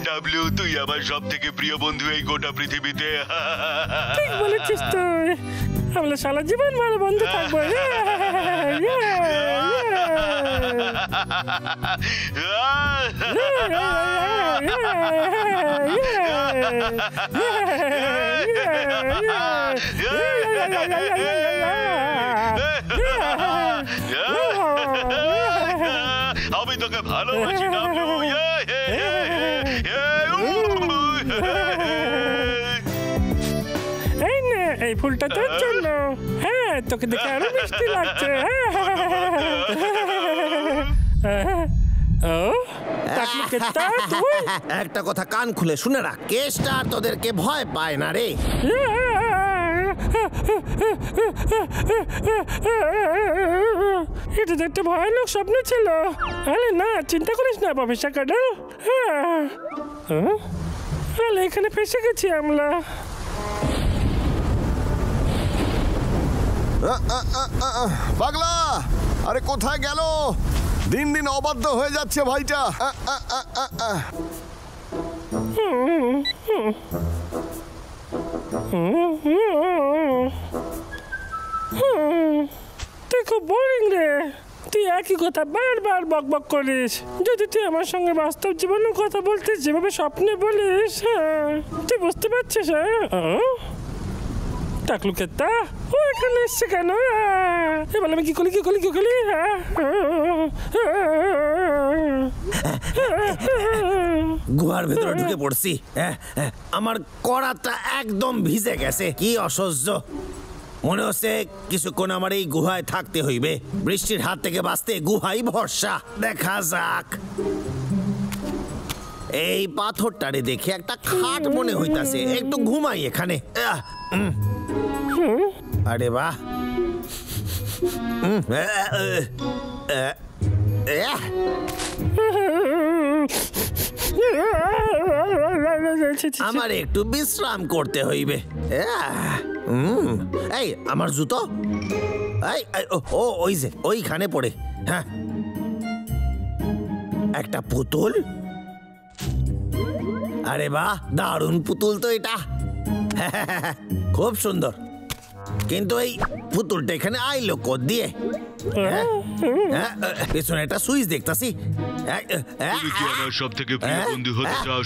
W, তুই আমার সব থেকে প্রিয় বন্ধু এই গোটা পৃথিবীতে। ঠিক বলেছিস তুই, আমরা সারা জীবন ভালো বন্ধু থাকবো। আমি তোকে ভালোবাসি ডাবলু। এই নে, এই ফুলটা তোর জন্য। হ্যাঁ, তোকে দেখে আরো মিষ্টি লাগছে। একটা কথা কান খুলে শুনে রাখ, কেসটা আর তোদেরকে ভয় পায় না রে। এটা তো একটা ভয়ানক স্বপ্ন ছিল। আরে না, চিন্তা করিস না প্রফেসর কার্ডেল। এখানে ফেসে গেছি আমরা। পাগলা, আরে কোথায় গেল? দিন দিন অবাধ্য হয়ে যাচ্ছে ভাইটা। তুই খুব বোরিং রে। তুই একই কথা বারবার বক বক করিস। যদি তুই আমার সঙ্গে বাস্তব জীবনের কথা বলতিস, যেভাবে স্বপ্নে বলিস, তুই বুঝতে পারছিস? টাকলু কেতা ও এখানে এসছে কেন? এবার আমি কি করি? গুহার ভেতরে ঢুকে পড়ছি। আমার কড়াটা একদম ভিজে গেছে। কি অসহ্য। মনে হচ্ছে কিছুক্ষণ আমার এই গুহায় থাকতে হইবে। বৃষ্টির হাত থেকে বাঁচতে গুহাই ভরসা। দেখা যাক। এই পাথরটারে দেখে একটা খাট মনে হইতাছে। একটু ঘুমাই এখানে। আরে বাহ, আমার একটু বিশ্রাম করতে হইবে। এই আমার জুতো, ও ওই যে ওইখানে পড়ে। হ্যাঁ, একটা পুতুল। আরে বাহ, দারুণ পুতুল তো এটা। খুব সুন্দর, কিন্তু এই পুতুলটা এখানে আইলো কোথ দিয়ে? পেছনে একটা সুইচ দেখতাছি। সব থেকে প্রিয় বন্ধু হতে চাও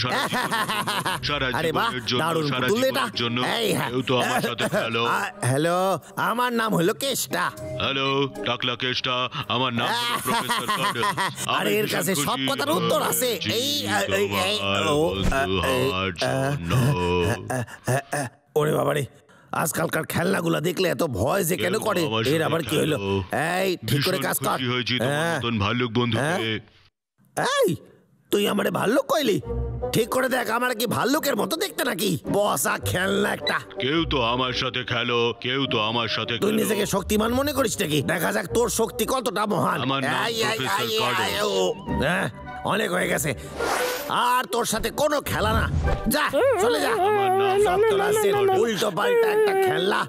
সারা জীবনের জন্য। হ্যালো, আমার নাম হলো কেষ্টা। হ্যালো টাকলা কেষ্টা, আমার নাম প্রফেসর কার্ডেল। আরে এর কাছে সব কথার উত্তর আছে। ওরে বাবারে, আজকালকার খেলনাগুলা দেখলে এত ভয় যে কেন করে? এর আবার কি হলো? এই ঠিক করে কাজ কর। ভাল্লুক বন্ধু, এই তুই আমারে ভাল্লুক কইলি? ঠিক করে দেখ, আমার কি ভাল্লুকের মতো দেখতে নাকি? বসা খেলনা একটা। কেউ তো আমার সাথে খেলো, কেউ তো আমার সাথে। তুই নিজেকে শক্তিমান মনে করিস নাকি? দেখা যাক তোর শক্তি কতটা মহান। অনেক হয়ে গেছে, আর তোর সাথে কোনো খেলা না। যা, চলে যা। উল্টো পাল্টা একটা খেলনা,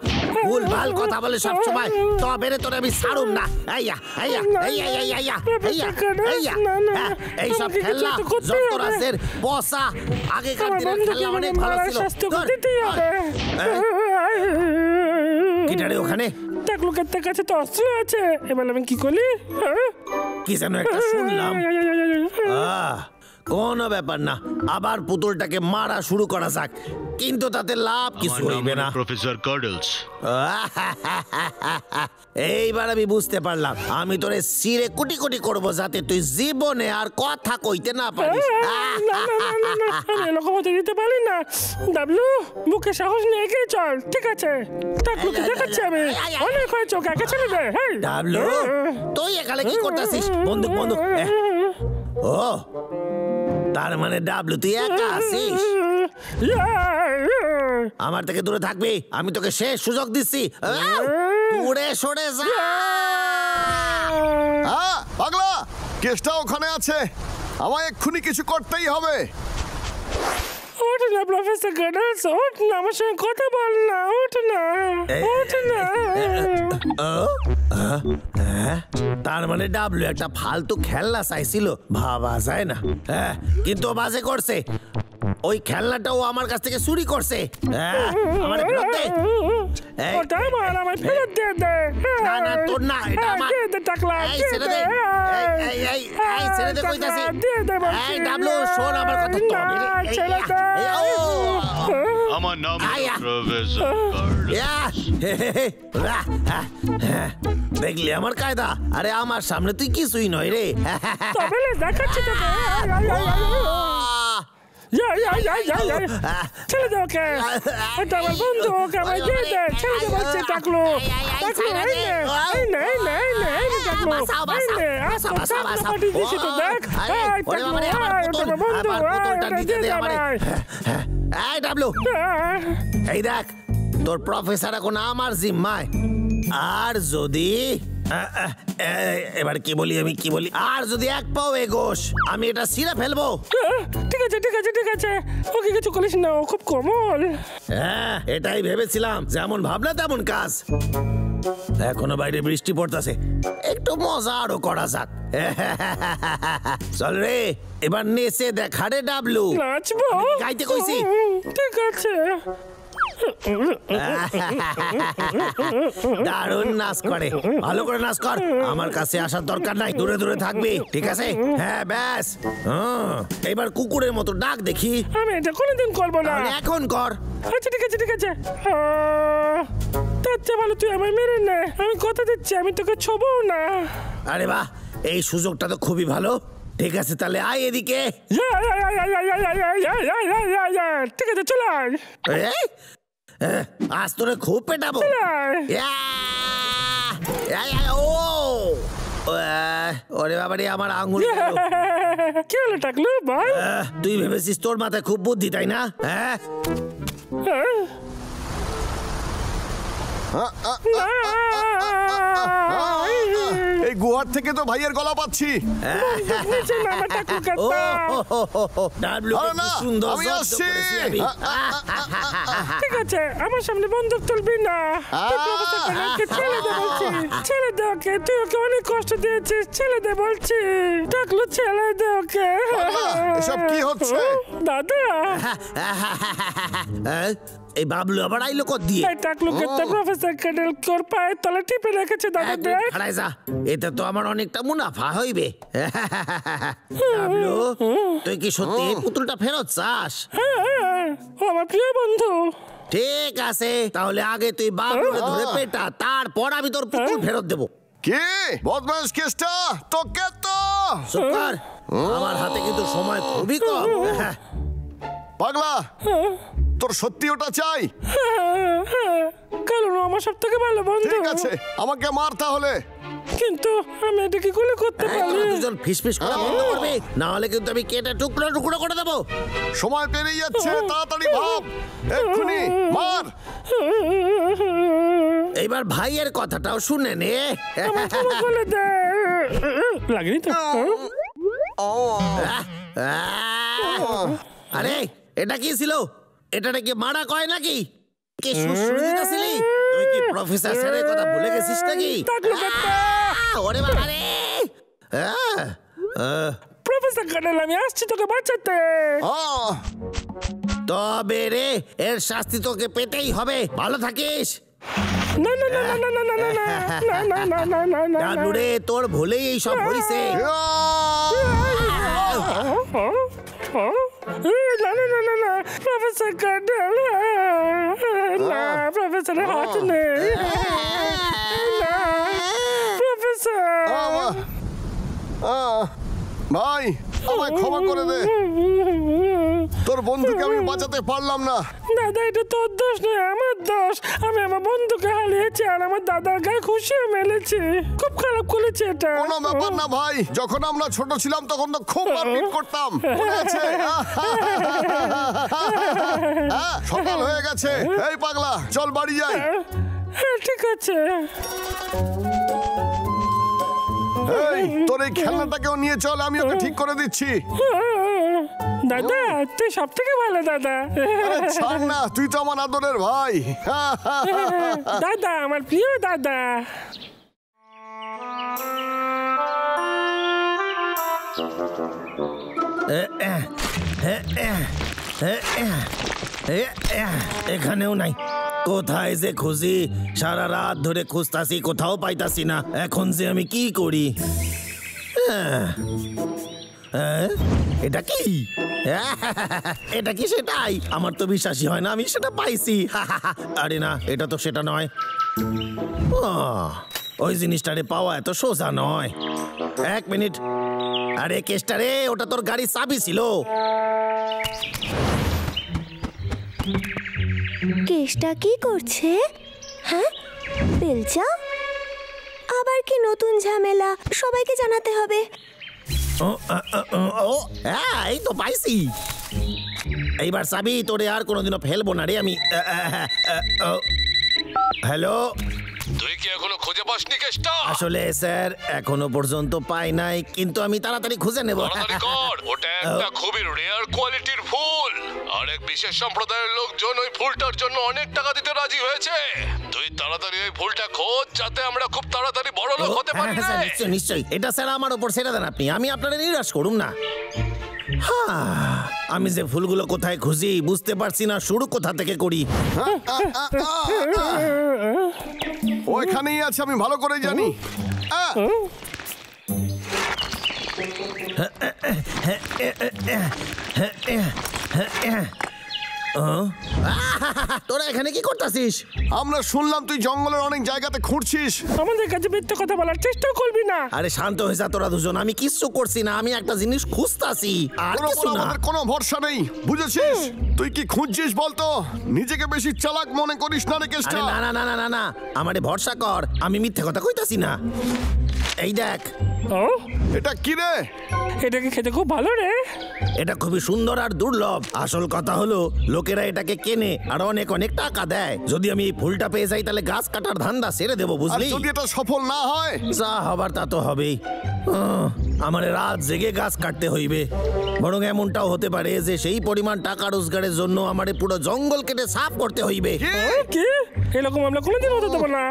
ভুল ভাল কথা বলে সব সময়। তবে তোরে আমি ছাড়ুম না। এই সব খেলনা যুক্তরাজ্যের বসা। আগেকার দিনের খেলনা অনেক ভালো ছিল। কিটারে ওখানে টাকলুকের কাছে তো অস্ত্র আছে। এবার আমি কি করি? কি যেন একটা শুনলাম। কোনো ব্যাপার না, আবার পুতুলটাকে মারা শুরু করা যাক, কিন্তু তাতে লাভ কিছু হইবে না। প্রফেসর কার্ডেলস, এইবার আমি বুঝতে পারলাম। আমি তোরে সিরে কুটি কুটি করবো, যাতে তুই জীবনে আর কথা কইতে না পারিস। এরকম হতে দিতে পারি না। ডাবলু, বুকে সাহস নিয়ে এগিয়ে চল। ঠিক আছে, টাকলুকে দেখাচ্ছি আমি। অনেক হয়েছে, ওকে একা ছেড়ে দে। ডাবলু, তুই এখানে কি করতেছিস? বন্দুক বন্দুক। ও, তার মানে ডাবলু তুই একা আছিস? আমার থেকে দূরে থাকবি। আমি তোকে শেষ সুযোগ দিচ্ছি। দূরে সরে যা। পাগলা, কেসটা ওখানে আছে। আমায় এক্ষুনি কিছু করতেই হবে। ওটা না প্রফেসর গডলস, ওঠ না, আমার সঙ্গে কথা বল না, ওঠ না, ওঠ না। তার মানে ডাবলু একটা ফালতু খেলনা চাইছিল, ভাবা যায় না। হ্যাঁ, কিন্তু ও বাজে করছে। ওই খেলনাটাও আমার কাছ থেকে চুরি করছে। আমার ফেরত দে। ওটা আমার, আমায় ফেরত দিয়ে দে। না না, তোর না, এটা আমার। দিয়ে দে টাকলা, এই দিয়ে ছেড়ে দে। দে, এই ছেড়ে দে কইতাছি। দিয়ে দে বলছি। এই ডাবলু, শোন আমার কথা তো। না, ছেড়ে দে। আমার নাম আয়া। প্রফেসর দেখলি আমার কায়দা? আরে আমার সামনে তুই কিছুই নয় রে। তবে দেখাচ্ছি তোকে। ছেড়ে দে ওকে, এটা আমার বন্ধু, ওকে আমায় দিয়ে দে। ছেড়ে দে বলছি টাকলু, টাকলু, এই নে, এই নে, এই নে, এই নে, এই নে টাকলু, এই নে, আসো, টাকলু পাঠিয়ে দিছি তো, দেখ। এই টাকলু, এই, ওটা আমার বন্ধু, ওটা দিয়ে দে আমায়। এই ডাবলু, এই দেখ, তোর প্রফেসর এখন আমার জিম্মায়। আর যদি এবার কি বলি, আমি কি বলি, আর যদি এক পাও এগোস, আমি এটা ছিঁড়ে ফেলবো। ঠিক আছে, ঠিক আছে, ঠিক আছে, ওকে কিছু করিস না, ও খুব কোমল। হ্যাঁ, এটাই ভেবেছিলাম, যেমন ভাবনা তেমন কাজ। এখনো বাইরে বৃষ্টি পড়তেছে, একটু মজা আরো করা যাক। চল রে, এবার নেচে দেখা রে ডাবলু। নাচবো? গাইতে কইছি। ঠিক আছে। দারুণ নাচ করে, ভালো করে নাচ কর। আমার কাছে আসার দরকার নাই, দূরে দূরে থাকবি, ঠিক আছে? হ্যাঁ, ব্যাস। এবার কুকুরের মতো ডাক দেখি। আমি এটা কোনোদিন করবো না। তাহলে এখন কর। আচ্ছা, ঠিক আছে, ঠিক আছে। তার চেয়ে ভালো তুই আমায় মেরে নে, আমি কথা দিচ্ছি, আমি তোকে ছোবও না। আরে বাহ, এই সুযোগটা তো খুবই ভালো। ঠিক আছে, তাহলে আয় এদিকে। ঠিক আছে, চল আয়। আজ তোরে খুব পেটাবো। ওরে বাবারে, আমার আঙুল। কি হলো টাকলু, বল। তুই ভেবেছিস তোর মাথায় খুব বুদ্ধি, তাই না? হ্যাঁ, এই গুহার থেকে তো ভাইয়ের গলা পাচ্ছি। ঠিক আছে, আমার সামনে বন্দুক তুলবি না। ছেড়ে দে বলছি, ছেড়ে দে ওকে, তুই ওকে অনেক কষ্ট দিয়েছিস, ছেড়ে দে বলছি। টাকলু, ছেড়ে দে ওকে। এসব কি হচ্ছে দাদা? এই বাবলু আবার আইলো কত দিয়ে? টাকলুকে তো প্রফেসর ক্যাডেল কোর পায়ের তলে টিপে রেখেছে দাদা, দেখ। হারাই যা, এতে তো আমার অনেকটা মুনাফা হইবে। বাবলু, তুই কি সত্যি এই পুতুলটা ফেরত চাস? ও আমার প্রিয় বন্ধু। ঠিক আছে, তাহলে আগে তুই বাবলুকে ধরে পেটা, তারপর আমি তোর পুতুল ফেরত দেবো। কে বদমাশ কেসটা? তোকে তো সুপার, আমার হাতে কিন্তু সময় খুবই কম। পাগলা, তোর সত্যি ওটা চাই? কারণ আমার সব থেকে ভালো বন্ধু। ঠিক আছে, আমাকে মার তাহলে। কিন্তু আমি এটা কি করে করতে পারি? দুজন ফিসফিস করা বন্ধ করবে, না হলে কিন্তু আমি কেটে টুকরো টুকরো করে দেবো। সময় পেরিয়ে যাচ্ছে, তাড়াতাড়ি ভাব, এক্ষুনি মার। এইবার ভাইয়ের কথাটাও শুনে নে। বলে দে, লাগেনি তো? আরে এটা কি ছিল? এটা নাকি মারা কয় নাকি? কি সুশ্রী দিতেছিলি? তুই কি প্রফেসর স্যারের কথা ভুলে গেছিস নাকি? ওরে বাবা রে! প্রফেসর ক্যাডেল, আমি আসছি তোকে বাঁচাতে। তবে রে, এর শাস্তি তোকে পেতেই হবে। ভালো থাকিস। না না না না না না না না না না না না না। ডাবলু রে, তোর ভুলেই এই সব হইছে। না না না না না, প্রফেসর ক্যাডেল, না, প্রফেসরের হাত নেই। না প্রফেসর। ভাই, আমায় ক্ষমা করে দে, তোর বন্ধুকে আমি বাঁচাতে পারলাম না। দাদা, এটা তোর দোষ নয়, আমার দোষ। আমি আমার বন্ধুকে হারিয়েছি আর আমার দাদার গায়ে খুশিও মেলেছি। খুব খারাপ করেছে এটা। কোনো ব্যাপার না ভাই, যখন আমরা ছোট ছিলাম তখন তো খুব মারপিট করতাম, মনে আছে? সকাল হয়ে গেছে, এই পাগলা, চল বাড়ি যাই। হ্যাঁ, ঠিক আছে। এই, তোর এই খেলনাটাকেও নিয়ে চল, আমি ওকে ঠিক করে দিচ্ছি। দাদা, তুই সব থেকে ভালো দাদা। আরে ছাড় না, তুই তো আমার আদরের ভাই। দাদা, আমার প্রিয় দাদা। এখানেও নাই। কোথায় যে খুঁজি, সারা রাত ধরে খুঁজতাছি, কোথাও পাইতাছি না। এখন যে আমি কি করি? এটা কি? এটা কি সেটাই? আমার তো বিশ্বাসই হয় না আমি সেটা পাইছি। আরে না, এটা তো সেটা নয়। ওই জিনিসটারে পাওয়া এত সোজা নয়। এক মিনিট। আরে কেষ্টা রে, ওটা তোর গাড়ির চাবি ছিল। কেষ্টা কি করছে? হ্যাঁ, বেলচা আবার কি নতুন ঝামেলা? সবাইকে জানাতে হবে। এই তো পাইছি। এইবার চাবি তোরে আর কোনোদিনও ফেলবো না রে আমি। হ্যালো, তুই কি এখনো খুঁজে পাসনি কেসটা? আসলে স্যার এখনো পর্যন্ত পাই নাই, কিন্তু আমি তাড়াতাড়ি খুঁজে নেব। তাড়াতাড়ি কর, ওটা একটা খুবই রেয়ার কোয়ালিটির ফুল। আর এক বিশেষ সম্প্রদায়ের লোকজন ওই ফুলটার জন্য অনেক টাকা দিতে রাজি হয়েছে। তুই তাড়াতাড়ি ওই ফুলটা খোঁজ, যাতে আমরা খুব তাড়াতাড়ি বড় লোক হতে পারি। স্যার নিশ্চয়ই নিশ্চয়ই, এটা স্যার আমার উপর ছেড়ে দেন আপনি, আমি আপনারা নিরাশ করুন না। আমি যে ফুলগুলো কোথায় খুঁজি বুঝতে পারছি না, শুরু কোথা থেকে করি। ওইখানেই আছে, আমি ভালো করে জানি। তোরা এখানে কি করতেছিস? আমরা শুনলাম তুই জঙ্গলের অনেক জায়গাতে খুঁড়ছিস। আমাদের কাছে মিথ্যে কথা বলার চেষ্টা করবি না। আরে শান্ত হয়ে যা তোরা দুজন, আমি কিচ্ছু করছি না, আমি একটা জিনিস খুঁজতাছি আর কিছু না। আমাদের কোনো ভরসা নেই, বুঝেছিস? তুই কি খুঁজছিস বলতো? নিজেকে বেশি চালাক মনে করিস না রে কেষ্টা। না না না না না না, আমারে ভরসা কর, আমি মিথ্যে কথা কইতাছি না। এই দেখ। এটা কি রে? এটা কি খেতে খুব ভালো রে? এটা খুবই সুন্দর আর দুর্লভ। আসল কথা হলো লোকেরা এটাকে কেনে আর অনেক অনেক টাকা দেয়। যদি আমি এই ফুলটা পেয়ে যাই তাহলে গাছ কাটার ধান্দা ছেড়ে দেবো, আর বুঝলি? যদি এটা সফল না হয়? যা হবার তা তো হবেই। আমার রাত জেগে গাছ কাটতে হইবে। বরং এমনটাও হতে পারে যে সেই পরিমাণ টাকা রোজগারের জন্য আমারে পুরো জঙ্গল কেটে সাফ করতে হইবে। কি? এরকম আমরা কোনোদিন হতে দেবো না।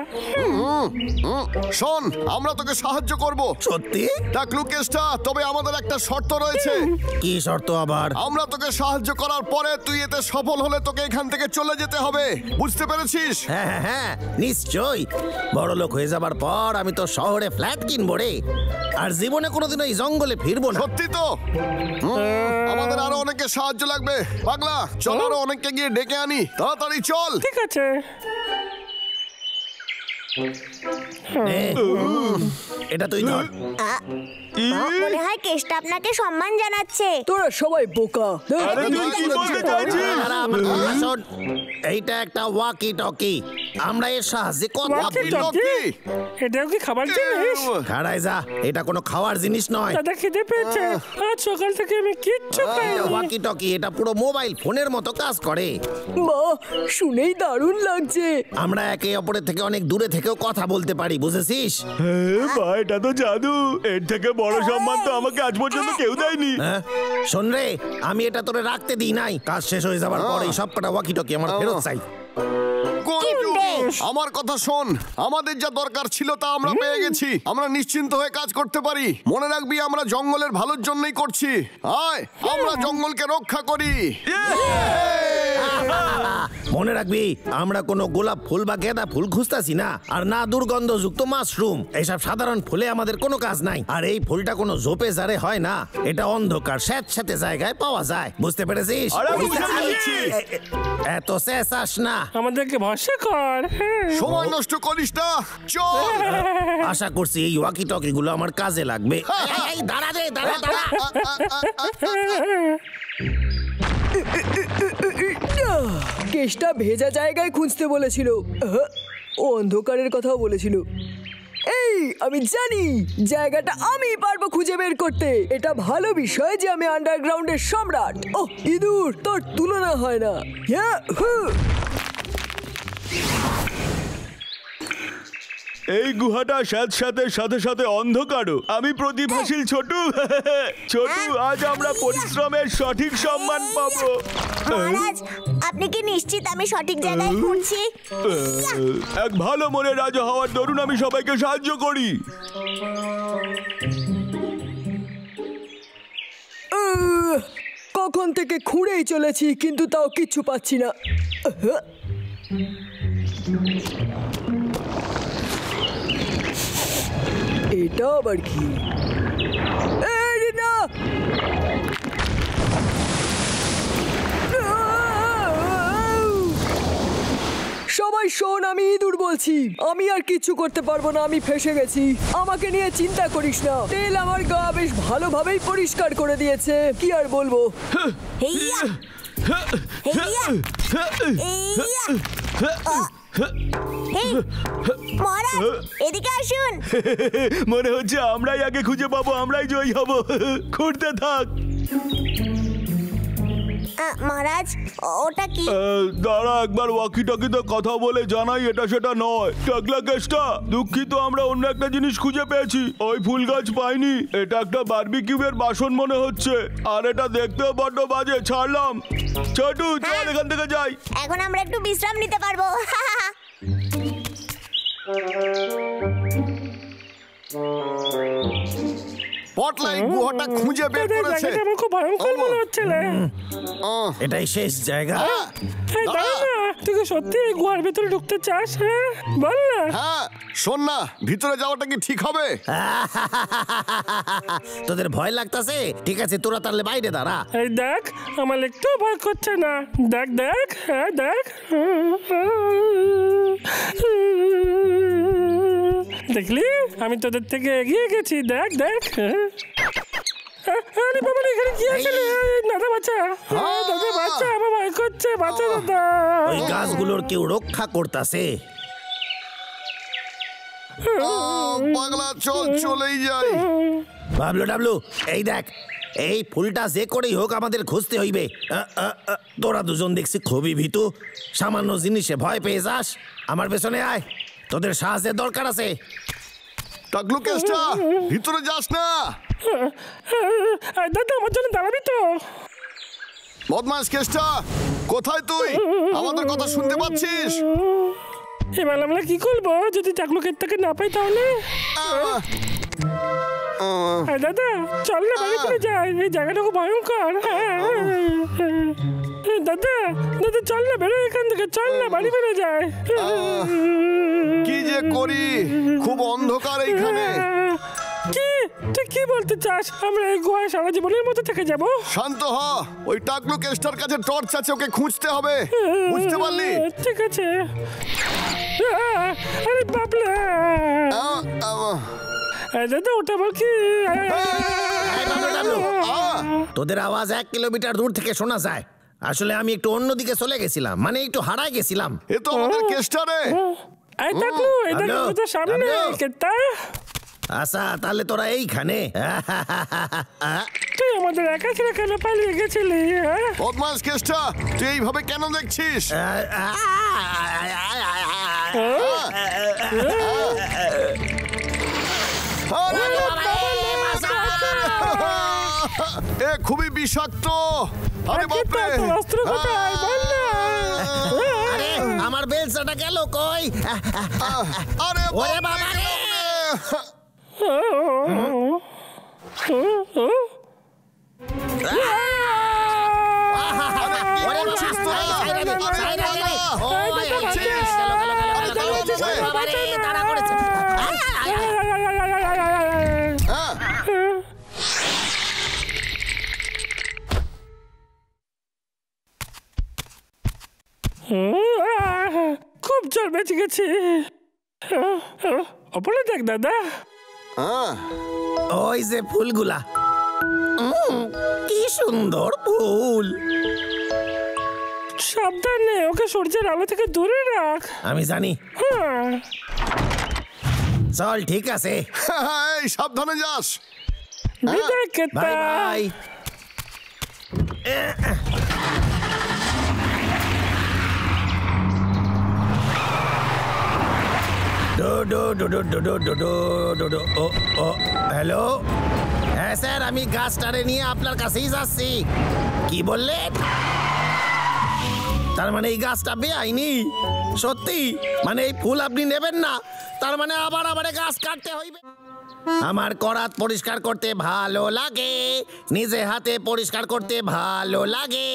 শোন, আমরা তোকে সাহায্য করব। সত্যি? টাকলু কেষ্টা, তবে আমাদের একটা শর্ত রয়েছে। কি শর্ত আবার? আমরা তোকে সাহায্য করার পরে তুই এতে সফল হলে তোকে এখান থেকে চলে যেতে হবে, বুঝতে পেরেছিস? হ্যাঁ হ্যাঁ হ্যাঁ, নিশ্চয়ই। বড় লোক হয়ে যাবার পর আমি তো শহরে ফ্ল্যাট কিনবো রে, আর জীবনে কোনোদিন এই জঙ্গলে ফিরবো না। সত্যি তো? আমাদের আরো অনেকে সাহায্য লাগবে। পাগলা, চল আরো অনেককে গিয়ে ডেকে আনি, তাড়াতাড়ি চল। ঠিক আছে। এটা তুই ধর। মনে হয় কেষ্টা আপনাকে সম্মান জানাচ্ছে। তোরা সবাই বোকা। শোন, এইটা একটা ওয়াকি টকি। আমরা এর সাহায্যে কথা Walkie-talkie? এটাও কি খাবার জিনিস? খাড়াই যা, এটা কোনো খাওয়ার জিনিস নয়। দাদা খিদে পেয়েছে, আজ সকাল থেকে আমি কিচ্ছু খাইনি। ওয়াকি টকি এটা পুরো মোবাইল ফোনের মতো কাজ করে। বাহ, শুনেই দারুণ লাগছে। আমরা একে অপরের থেকে অনেক দূরে থেকেও কথা বলতে পারি, বুঝেছিস? ভাই, এটা তো জাদু। এর থেকে বড় সম্মান তো আমাকে আজ পর্যন্ত কেউ দেয়নি। হ্যাঁ শোন রে, আমি এটা তোরে রাখতে দিই নাই। কাজ শেষ হয়ে যাবার পর এই সব কটা ওয়াকি টকি আমার ফেরত চাই। আমার কথা শোন, আমাদের যা দরকার ছিল তা আমরা পেয়ে গেছি। আমরা নিশ্চিন্ত হয়ে কাজ করতে পারি। মনে রাখবি, আমরা জঙ্গলের ভালোর জন্যই করছি। আয়, আমরা জঙ্গলকে রক্ষা করি। মনে রাখবি, আমরা কোনো গোলাপ ফুল বা গেঁদা ফুল খুঁজতাছি না, আর না দুর্গন্ধযুক্ত মাশরুম। এইসব সাধারণ ফুলে আমাদের কোনো কাজ নাই। আর এই ফুলটা কোনো ঝোপে জারে হয় না, এটা অন্ধকার স্যাঁতস্যাঁতে জায়গায় পাওয়া যায়, বুঝতে পেরেছিস? এত চেঁচাস না, আমাদেরকে ভরসা কর। সময় নষ্ট করিস না, চল। আশা করছি এই ওয়াকি টকি গুলো আমার কাজে লাগবে। এই দাঁড়া রে, দাঁড়া দাঁড়া। কেষ্টা ভেজা জায়গায় খুঁজতে বলেছিল। ও অন্ধকারের কথাও বলেছিল। এই, আমি জানি জায়গাটা আমি পারবো খুঁজে বের করতে। এটা ভালো বিষয় যে আমি আন্ডারগ্রাউন্ডের সম্রাট। ওহ ইঁদুর, তোর তুলনা হয় না। এই গুহাটা সাথে সাথে অন্ধকারও। আমি প্রতিভাশীল ছোটু। ছোটু, আজ আমরা পরিশ্রমের সঠিক সম্মান পাবো। মহারাজ, আপনি কি নিশ্চিত আমি সঠিক জায়গায় খুঁজছি? এক ভালো মনে রাজা হওয়ার দরুন আমি সবাইকে সাহায্য করি। কখন থেকে খুঁড়েই চলেছি, কিন্তু তাও কিচ্ছু পাচ্ছি না। এটা আবার কি? এই না! সবাই শোন, আমি ইঁদুর বলছি। আমি আর কিচ্ছু করতে পারবো না, আমি ফেসে গেছি। আমাকে নিয়ে চিন্তা করিস না, তেল আমার গা বেশ ভালোভাবেই পরিষ্কার করে দিয়েছে। কি আর বলবো। হেইয়া! হেইয়া! এইয়া! এই, মহারাজ, এদিকে আসুন। মনে হচ্ছে আমরাই আগে খুঁজে পাবো, আমরাই জয়ী হব। খুঁড়তে থাক। মহারাজ, ওটা কি? দাঁড়া, একবার ওয়াকি টকিতে কথা বলে জানাই এটা সেটা নয়। টাকলা কেষ্টা, দুঃখিত, আমরা অন্য একটা জিনিস খুঁজে পেয়েছি। ওই ফুল গাছ পাইনি। এটা একটা বারবিকিউয়ের বাসন মনে হচ্ছে, আর এটা দেখতেও বড্ড বাজে। ছাড়লাম। ছোটু, চল এখান থেকে যাই। এখন আমরা একটু বিশ্রাম নিতে পারবো। পটলাই গুহাটা খুঁজে বের করেছে। জায়গাটা আমার খুব ভয়ঙ্কর মনে হচ্ছে রে। এটাই শেষ জায়গা। এই দাঁড়া না, তুই কি সত্যি এই গুহার ভিতরে ঢুকতে চাস? হ্যাঁ, বল না। হ্যাঁ, শোন না, ভিতরে যাওয়াটা কি ঠিক হবে? তোদের ভয় লাগতাছে? ঠিক আছে, তোরা তাহলে বাইরে দাঁড়া। এই দেখ, আমার একটু ভয় করছে না। দেখ দেখ, হ্যাঁ দেখ। দেখলি, আমি তোদের থেকে এগিয়ে গেছি। দেখ দেখ। আরে বাবা, এখানে কি আছে? দাদা বাচ্চা, দাদা বাচ্চা, আমার ভয় করছে। বাচ্চা দাদা, ওই গাছগুলোর কেউ রক্ষা করতাছে। পাগলা, চল চলেই যাই। বাবলু ডাবলু, এই দেখ, এই ফুলটা যে করেই হোক আমাদের খুঁজতে হইবে। তোরা দুজন দেখছি খুবই ভীতু, সামান্য জিনিসে ভয় পেয়ে যাস। আমার পেছনে আয়, তোদের সাহায্যের দরকার আছে। টাকলু কেষ্টা, ভিতরে যাস না। দাদা আমার জন্য দাঁড়াবি তো? বদমাস কেষ্টা, কোথায় তুই? আমাদের কথা শুনতে পাচ্ছিস? এবার আমরা কি করবো যদি টাকলুকের থেকে না পাই তাহলে? দাদা চল না, বাড়ি ফিরে যাই। এই জায়গাটা খুব ভয়ঙ্কর। দাদা দাদা চল না, বেরো এখান থেকে। চল না, বাড়ি ফিরে যাই। কি যে করি, খুব অন্ধকার এইখানে। কি তুই কি বলতে চাস? আমরা এই গুহায় সারা জীবনের মতো থেকে যাব? শান্ত হ। ওই টাকলু কেষ্টার কাছে টর্চ আছে, ওকে খুঁজতে হবে। বুঝতে পারলি? ঠিক আছে। আরে বাবলা, দাদা ওটা বল কি? তোদের আওয়াজ 1 কিলোমিটার দূর থেকে শোনা যায়। আসলে আমি একটু অন্যদিকে চলে গেছিলাম, মানে একটু হারায় গেছিলাম। এ তো আমাদের কেষ্টা রে। এই টাকলু, এই দেখ তো সামনে কেতা। আচ্ছা, তাহলে তোরা এইখানে? তুই আমাদের একা ছেড়ে কেন পালিয়ে গেছিলি? বদমাস কেষ্টা, তুই এইভাবে কেন দেখছিস? এ খুবই বিষাক্ত। আরে বাপরে, অস্ত্র কোথায় বল না? আরে আমার বেলচাটা গেল কই? আরে ওরে বাবা রে! খুব জল বেঁচে গেছে। ওপরে দেখ দাদা। ওই যে ফুলগুলা, কি সুন্দর ফুল। সাবধানে, ওকে সূর্যের আলো থেকে দূরে রাখ। আমি জানি। চল, ঠিক আছে। এই সাবধানে যাস। বিদায় কেতা। Bye bye. হ্যালো, হ্যাঁ স্যার, আমি গাছটারে নিয়ে আপনার কাছেই যাচ্ছি। কি বললেন? তার মানে এই গাছটা বেআইনি? সত্যি? মানে এই ফুল আপনি নেবেন না? তার মানে আবার গাছ কাটতে হইবে? আমার করাত পরিষ্কার করতে ভালো লাগে, নিজে হাতে পরিষ্কার করতে ভালো লাগে।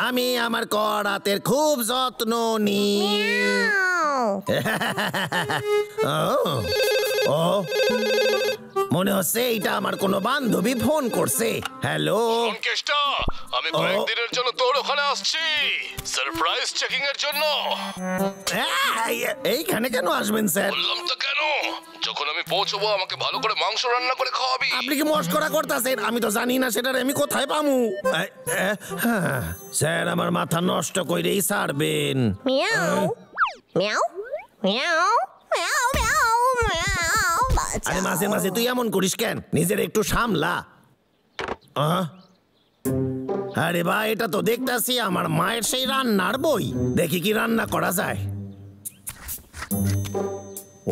আমি আমার করাতের খুব যত্ন নিই। ও, মনে হচ্ছে এইটা আমার কোনো বান্ধবী ফোন করছে। হ্যালো কেষ্টা, আমি কয়েকদিনের জন্য তোর ওখানে আসছি সারপ্রাইজ চেকিং এর জন্য। এইখানে কেন আসবেন স্যার? বললাম তো কেন, যখন আমি পৌঁছবো আমাকে ভালো করে মাংস রান্না করে খাওয়াবি। আপনি কি মস্করা করতেছেন? আমি তো জানি না সেটার আমি কোথায় পামু। স্যার, আমার মাথা নষ্ট কইরেই ছাড়বেন। মিয়াও মিয়াও মিয়াও মিয়াও মিয়াও মিয়াও। আরে মাঝে মাঝে তুই এমন করিস কেন? নিজের একটু সামলা। আরে ভাই, এটা তো দেখতাছি আমার মায়ের সেই রান্নার বই। দেখি কি রান্না করা যায়।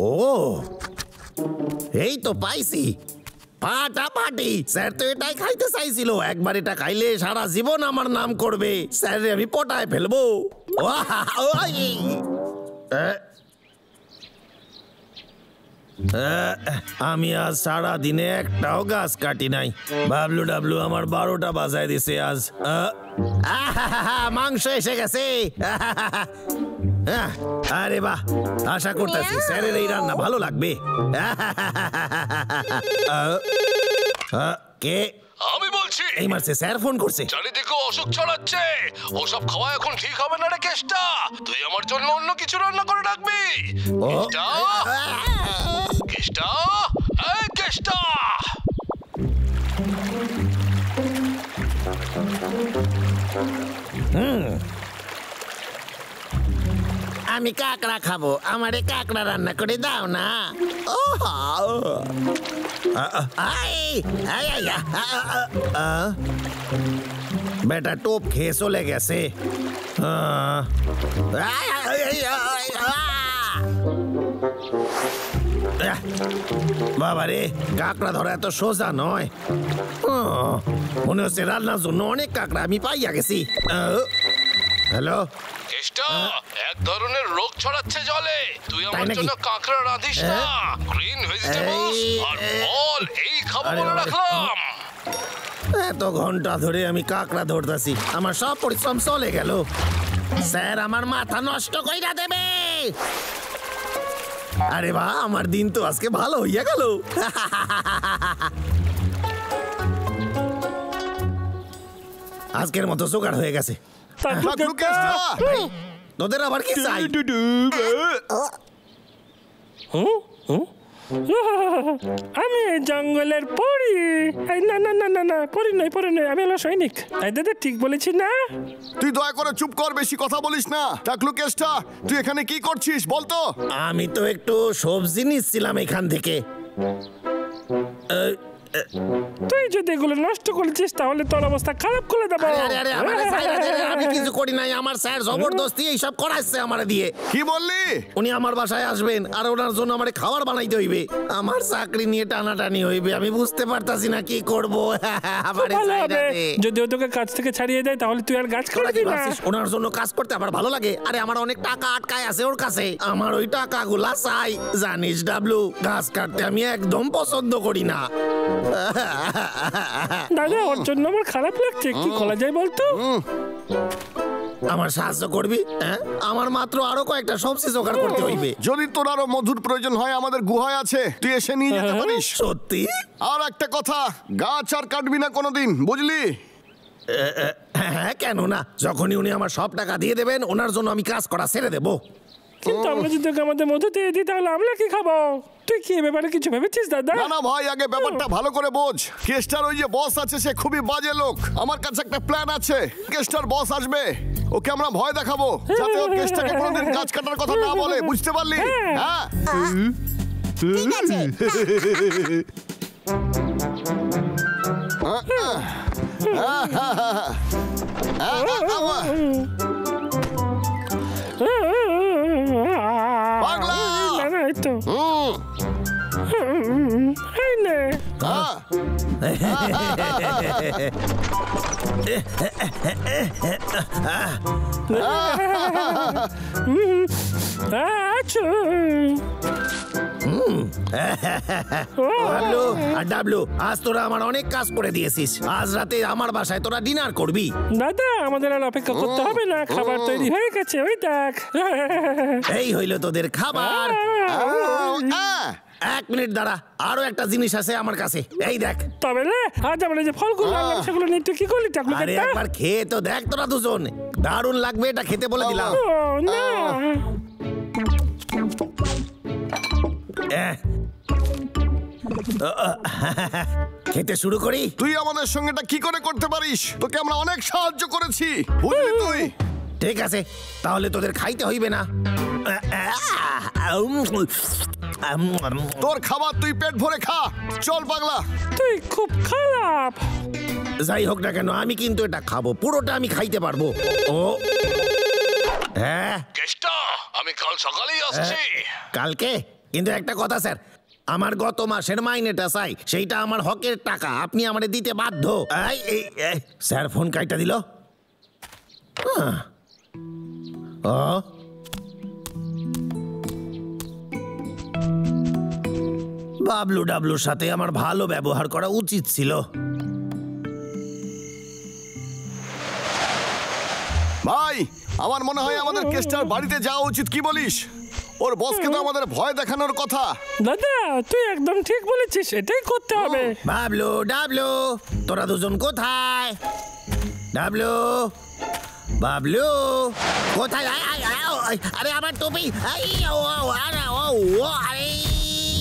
ও, এই তো পাইছি, পাটাপাটি। স্যার তো এটাই খাইতে চাইছিল। একবার এটা খাইলে সারা জীবন আমার নাম করবে। স্যার, আমি পটায় ফেলবো। আমি আজ সারা দিনে একটাও গাছ কাটি নাই। বাবলু ডাবলু আমার 12টা বাজায় দিছে আজ। মাংস এসে গেছে। আরে বাহ, আশা করতেছি স্যারের এই রান্না ভালো লাগবে। কে? আমি বলছি। এই মারছে, স্যার ফোন করছে। চারিদিকে অসুখ ছড়াচ্ছে, ওসব খাওয়া এখন ঠিক হবে না রে কেষ্টা। তুই আমার জন্য অন্য কিছু রান্না করে রাখবি। কেষ্টা, কেষ্টা, এই কেষ্টা। আমি কাঁকড়া খাবো, আমারে কাঁকড়া রান্না করে দাও না। বেটা টোপ খেয়ে চলে গেছে। বাবা রে, কাঁকড়া ধরা এত সোজা নয়। মনে হচ্ছে রান্নার জন্য অনেক কাঁকড়া আমি পাইয়া গেছি। হ্যালো কেষ্টা, এক ধরনের রোগ ছড়াচ্ছে জলে। তুই আমার জন্য কাঁকড়া রাঁধিস না, গ্রিন ভেজিটেবলস আর ফল এই খাবো বলে রাখলাম। এত ঘন্টা ধরে আমি কাঁকড়া ধরতেছি, আমার সব পরিশ্রম চলে গেল। স্যার, আমার মাথা নষ্ট কইরা দেবে। আরে বাহ, আমার দিন তো আজকে ভালো হইয়া গেল। আজকের মতো জোগাড় হয়ে গেছে। তোদের আবার কি চাই? আমি জঙ্গলের পরি। না না না না না, পরি নয়, পরি নয়, আমি হলো সৈনিক। দাদা ঠিক বলেছি না? তুই দয়া করে চুপ কর, বেশি কথা বলিস না। টাকলু কেষ্টা, তুই এখানে কি করছিস বলতো? আমি তো একটু সবজি নিচ্ছিলাম এখান থেকে। তুই যদি এগুলো নষ্ট করেছিস তাহলে তোর অবস্থা খারাপ করে দেবো। আমি কিছু করি নাই, আমার স্যার জবরদস্তি এইসব করাচ্ছে আমারে দিয়ে। কি বললি? উনি আমার বাসায় আসবেন আর ওনার জন্য আমারে খাবার বানাইতে হইবে। আমার চাকরি নিয়ে টানাটানি হইবে, আমি বুঝতে পারতাছি না কি করব। যদি ও তোকে কাজ থেকে ছাড়িয়ে দেয় তাহলে তুই আর গাছ কাটবি না। ওনার জন্য কাজ করতে আমার ভালো লাগে। আরে আমার অনেক টাকা আটকায় আছে ওর কাছে, আমার ওই টাকাগুলা চাই। জানিস ডাবলু, গাছ কাটতে আমি একদম পছন্দ করি না। দাদা, ওর জন্য আমার খারাপ লাগছে, কি করা যায় বলতো? আমার সাহায্য করবি? আমার মাত্র আরো কয়েকটা সবজি জোগাড় করতে হইবে। যদি তোর আরো মধুর প্রয়োজন হয়, আমাদের গুহায় আছে, তুই এসে নিয়ে যেতে পারিস। সত্যি? আর একটা কথা, গাছ আর কাটবি না কোনোদিন, বুঝলি? হ্যাঁ, কেন না? যখনই উনি আমার সব টাকা দিয়ে দেবেন, ওনার জন্য আমি কাজ করা ছেড়ে দেবো। কিন্তু আমরা যদি আমাদের মধু দিয়ে দিই তাহলে আমরা কি খাবো? তুই কি এ ব্যাপারে কিছু ভেবেছিস দাদা? না না ভাই, আগে ব্যাপারটা ভালো করে বোঝ। কেষ্টার ওই যে বস আছে, সে খুবই বাজে লোক। আমার কাছে একটা প্ল্যান আছে। কেষ্টার বস আসবে, ওকে আমরা ভয় দেখাবো যাতে ও কেষ্টাকে কোনোদিন গাছ কাটার কথা না বলে, বুঝতে পারলি? হ্যাঁ, ঠিক আছে। পাগলা! এই নে হ্যাঁ আচ্ছা ডাবলু আর ডাবলু, আজ তোরা আমার অনেক কাজ করে দিয়েছিস। আজ রাতে আমার বাসায় তোরা ডিনার করবি। দাদা আমাদের আর অপেক্ষা করতে হবে না, খাবার তৈরি হয়ে গেছে, ওই দেখ। এই হইলো তোদের খাবার। এক মিনিট দাঁড়া, আরো একটা জিনিস আছে আমার কাছে, এই দেখ। তবে রে আজ আমরা যে ফলগুলো আনলাম সেগুলো নিয়ে তুই কি করলি টাকলু? আরে একবার খেয়ে তো দেখ তোরা দুজন, দারুণ লাগবে, এটা খেতে বলে দিলাম। না খেতে শুরু করি। তুই আমাদের সঙ্গে এটা কি করে করতে পারিস? তোকে আমরা অনেক সাহায্য করেছি, বুঝলি তুই? ঠিক আছে, তাহলে তোদের খাইতে হইবে না। তোর খাবার তুই পেট ভরে খা, চল পাগলা। তুই খুব খারাপ। যাই হোক না কেন, আমি কিন্তু এটা খাবো, পুরোটা আমি খাইতে পারবো। ও হ্যাঁ, কেষ্টা, আমি কাল সকালেই আসছি। কালকে? কিন্তু একটা কথা স্যার, আমার গত মাসের মাইনেটা চাই, সেইটা আমার হকের টাকা, আপনি আমারে দিতে বাধ্য। স্যার ফোন কাইটা দিল। বাবলু ডাবলুর সাথে আমার ভালো ব্যবহার করা উচিত ছিল। ভাই, আমার মনে হয় আমাদের কেস্টার বাড়িতে যাওয়া উচিত, কি বলিস? ওর বসকে তো আমাদের ভয় দেখানোর কথা। দাদা তুই একদম ঠিক বলেছিস, এটাই করতে হবে। বাবলু ডাবলু, তোরা দুজন কোথায়? ডাবলু বাবলু কোথায়? আরে আমার টুপি! আরে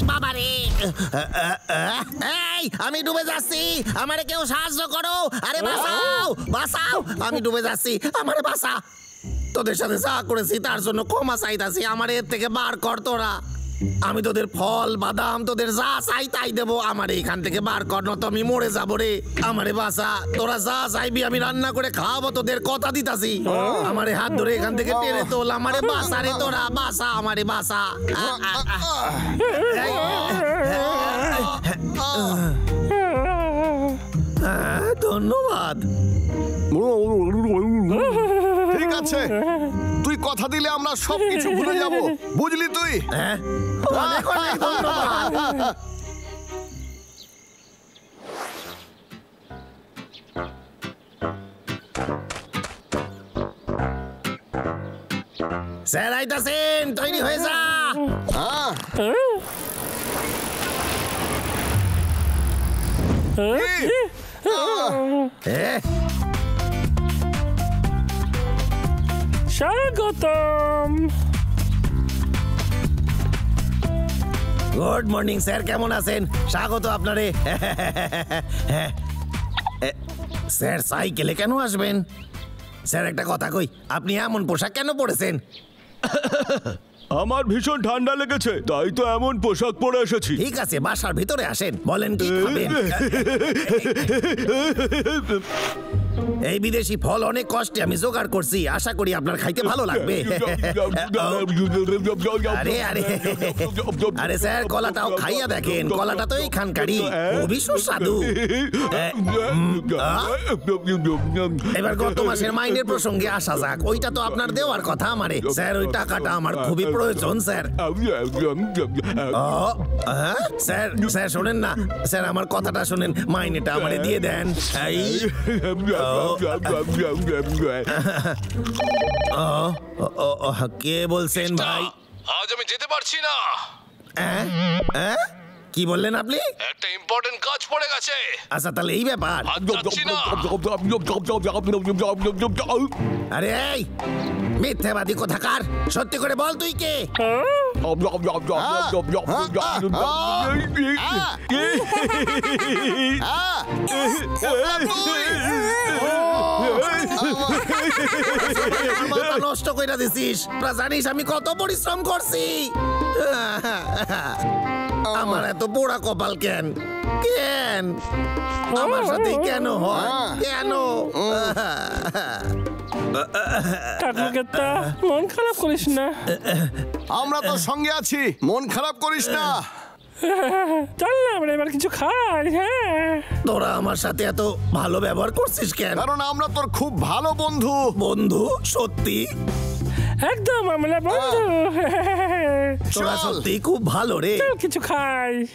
বাবা রে, এই আমি ডুবে যাচ্ছি, আমারে কেউ সাহায্য করো! আরে বাঁচাও বাঁচাও, আমি ডুবে যাচ্ছি, আমারে বাঁচা! তোদের সাথে যা করেছি তার জন্য ক্ষমা চাইতাছি, আমার এর থেকে বার কর তোরা। আমি তোদের ফল বাদাম তোদের যা চাই তাই দেবো, আমার এখান থেকে বার কর, না তো আমি মরে যাবো রে। আমারে বাঁচা, তোরা যা চাইবি আমি রান্না করে খাওয়াবো, তোদের কথা দিতাছি। আমারে হাত ধরে এখান থেকে টেনে তোল, আমারে বাঁচা রে, তোরা বাঁচা, আমারে বাঁচা। ধন্যবাদ। ঠিক আছে, তুই কথা দিলে আমরা সবকিছু ভুলে যাব, বুঝলি তুই? অনেক অনেক ধন্যবাদ। স্যার আইতাছেন, তৈরি হয়ে যা। স্বাগতম। গুড মর্নিং স্যার, কেমন আছেন? স্বাগত আপনারে। স্যার সাইকেলে কেন আসবেন? স্যার একটা কথা কই, আপনি এমন পোশাক কেন পরেছেন? আমার ভীষণ ঠান্ডা লেগেছে, তাই তো এমন পোশাক পরে এসেছি। ঠিক আছে, বাসার ভিতরে আসেন, বলেন কি খাবেন? এই বিদেশি ফল অনেক কষ্টে আমি জোগাড় করছি, আশা করি আপনার খাইতে ভালো লাগবে। আরে আরে আরে স্যার, কলাটাও খাইয়া দেখেন, কলাটা তো এইখানকারই, খুবই সুস্বাদু। এবার গত মাসের মাইনের প্রসঙ্গে আসা যাক, ওইটা তো আপনার দেওয়ার কথা আমারে। স্যার ওই টাকাটা আমার খুবই প্রয়োজন স্যার। স্যার স্যার শোনেন না, স্যার আমার কথাটা শোনেন, মাইনেটা আমারে দিয়ে দেন। কে বলছেন ভাই? আজ আমি যেতে পারছি না। কি বললেন আপনি? একটা ইম্পর্টেন্ট কাজ পড়ে গেছে। আচ্ছা তাহলে এই ব্যাপার। আজ যাচ্ছি না। আরে এই মিথ্যাবাদী কোথাকার, সত্যি করে বল তুই কে? নষ্ট করে দিছিস, জানিস আমি কত পরিশ্রম করছি। আমার এত পোড়া কপাল কেন? কেন আমার সাথে কেন হয়? কেন? মন খারাপ করিস না, আমরা তো সঙ্গে আছি, মন খারাপ করিস না। চল না আমরা এবার কিছু খাই। হ্যাঁ তোরা আমার সাথে এত ভালো ব্যবহার করছিস কেন? কারণ আমরা তোর খুব ভালো বন্ধু। বন্ধু? সত্যি? একদম আমরা বন্ধু। তোরা চল। সত্যি খুব ভালো রে। চল কিছু খাই।